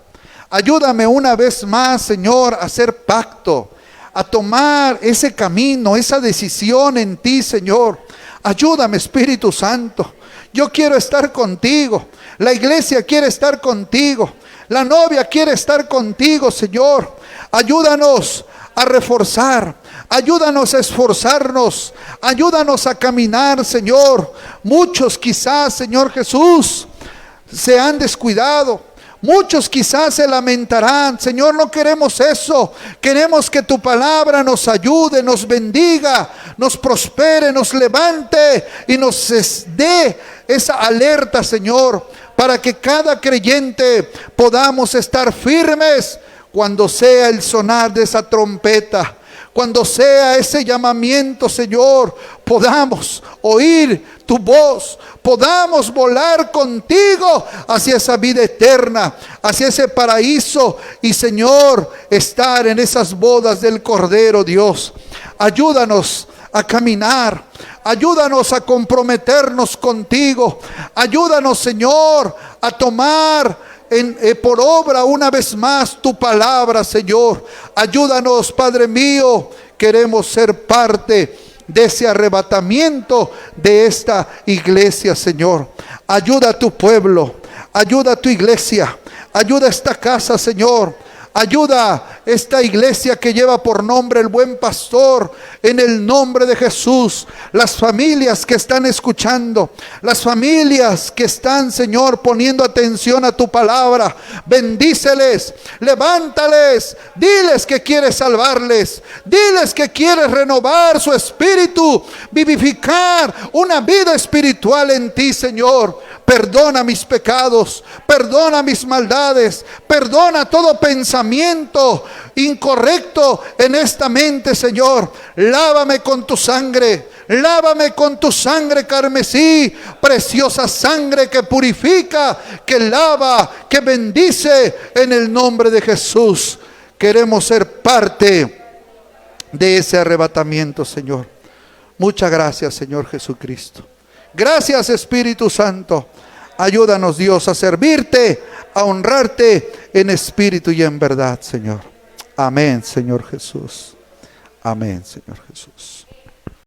Ayúdame una vez más, Señor, a hacer pacto, a tomar ese camino, esa decisión en ti, Señor. Ayúdame, Espíritu Santo. Yo quiero estar contigo. La iglesia quiere estar contigo. La novia quiere estar contigo, Señor. Ayúdanos a reforzar. Ayúdanos a esforzarnos. Ayúdanos a caminar, Señor. Muchos quizás, Señor Jesús, se han descuidado. Muchos quizás se lamentarán. Señor, no queremos eso. Queremos que tu palabra nos ayude, nos bendiga, nos prospere, nos levante y nos dé esa alerta, Señor, para que cada creyente podamos estar firmes cuando sea el sonar de esa trompeta. Cuando sea ese llamamiento, Señor, podamos oír tu voz, podamos volar contigo hacia esa vida eterna, hacia ese paraíso y, Señor, estar en esas bodas del Cordero. Dios, ayúdanos a caminar, ayúdanos a comprometernos contigo, ayúdanos, Señor, a tomar por obra una vez más tu palabra, Señor. Ayúdanos, Padre mío, queremos ser parte de ese arrebatamiento de esta iglesia, Señor. Ayuda a tu pueblo, ayuda a tu iglesia, ayuda a esta casa, Señor. Ayuda a esta iglesia que lleva por nombre el Buen Pastor, en el nombre de Jesús. Las familias que están escuchando, las familias que están, Señor, poniendo atención a tu palabra, bendíceles, levántales, diles que quieres salvarles, diles que quieres renovar su espíritu, vivificar una vida espiritual en ti, Señor. Perdona mis pecados, perdona mis maldades, perdona todo pensamiento incorrecto en esta mente, Señor. Lávame con tu sangre, lávame con tu sangre carmesí, preciosa sangre que purifica, que lava, que bendice, en el nombre de Jesús. Queremos ser parte de ese arrebatamiento, Señor. Muchas gracias, Señor Jesucristo. Gracias, Espíritu Santo. Ayúdanos, Dios, a servirte, a honrarte en espíritu y en verdad, Señor. Amén, Señor Jesús. Amén, Señor Jesús.